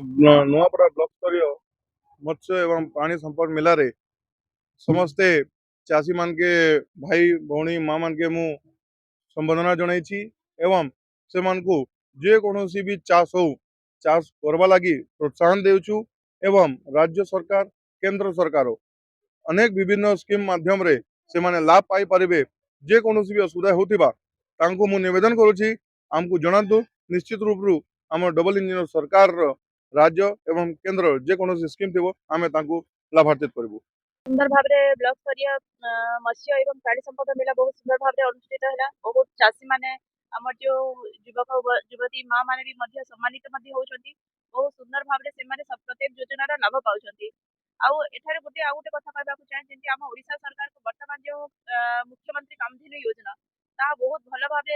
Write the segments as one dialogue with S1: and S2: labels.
S1: Nuapada block स्तरीय मत्स्य एवं पानी संपद मेलारे समस्ते चाषी मान के भाई भौणी माँ मान के मु संबोधना जनई एवं से मानकु जे कौन भी चाष हो चाष करवा लगी प्रोत्साहन देउछु एवं राज्य सरकार केंद्र सरकार अनेक विभिन्न स्कीम माध्यम रे से माने लाभ पाई पारिबे जे कौन भी असुविधा होतिबा तांको मु निवेदन करूची आमको जणातु निश्चित रूप रु आम डबल इंजिन सरकार राज्य एवं केंद्र जे कौन स्कीम थी आम लाभान्वित करूँ।
S2: सुंदर भाव में ब्लॉक स्तरीय मत्स्य एवं प्राणी संपद मेला बहुत सुंदर भाव में अनुष्ठित है। बहुत चाषी मैंने आम जो युवक युवती माँ मैंने भी सम्मानित होती बहुत सुंदर भाव में से प्रत्येक योजनार लाभ पाँच आठार गोटे आउ गोटे कथा कहवाक चाहे जमी आम ओडिशा सरकार को बर्तमान जो मुख्यमंत्री कामधेनु योजना ता बहुत भल भाव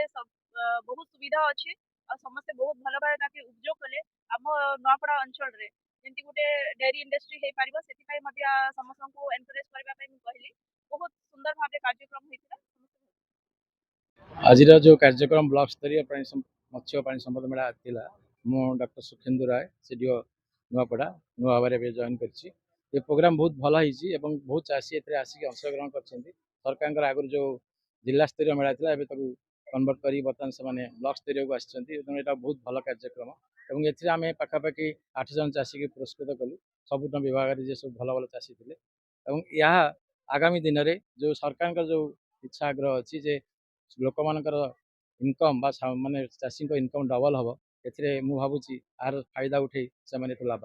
S2: बहुत सुविधा अच्छी और समस्ते बहुत भल भाव उपयोग कले आम नुआपड़ा अंचल जमी गोटे डेयरी इंडस्ट्री हो पार से समस्त को एनकरेज करने कहली बहुत सुंदर भाव कार्यक्रम होता।
S3: आज जो कार्यक्रम ब्लॉक स्तरीय मत्स्य पानी संपद मेला था मु डॉक्टर सुखेंदु राय सीडीओ नुआपड़ा नुआ भाव जॉइन कर प्रोग्राम बहुत भल होती बहुत चाषी आसिक अंशग्रहण कर सरकार आगुरी जो जिला स्तरीय मेला था कन्वर्ट कर बर्तमान से ब्लॉक स्तरीय को आसा बहुत भल कार्यक्रम और आम पाखापाखि 8 जन चाषी की पुरस्कृत कलु सबुज विभाग जे सब भल भल चाषी थे यह आगामी दिन में जो सरकार जो इच्छा आग्रह अच्छी जे लोक मानकर इनकम माने चाषी इनकम डबल हम ए भावुँ यार फायदा उठे से लाभ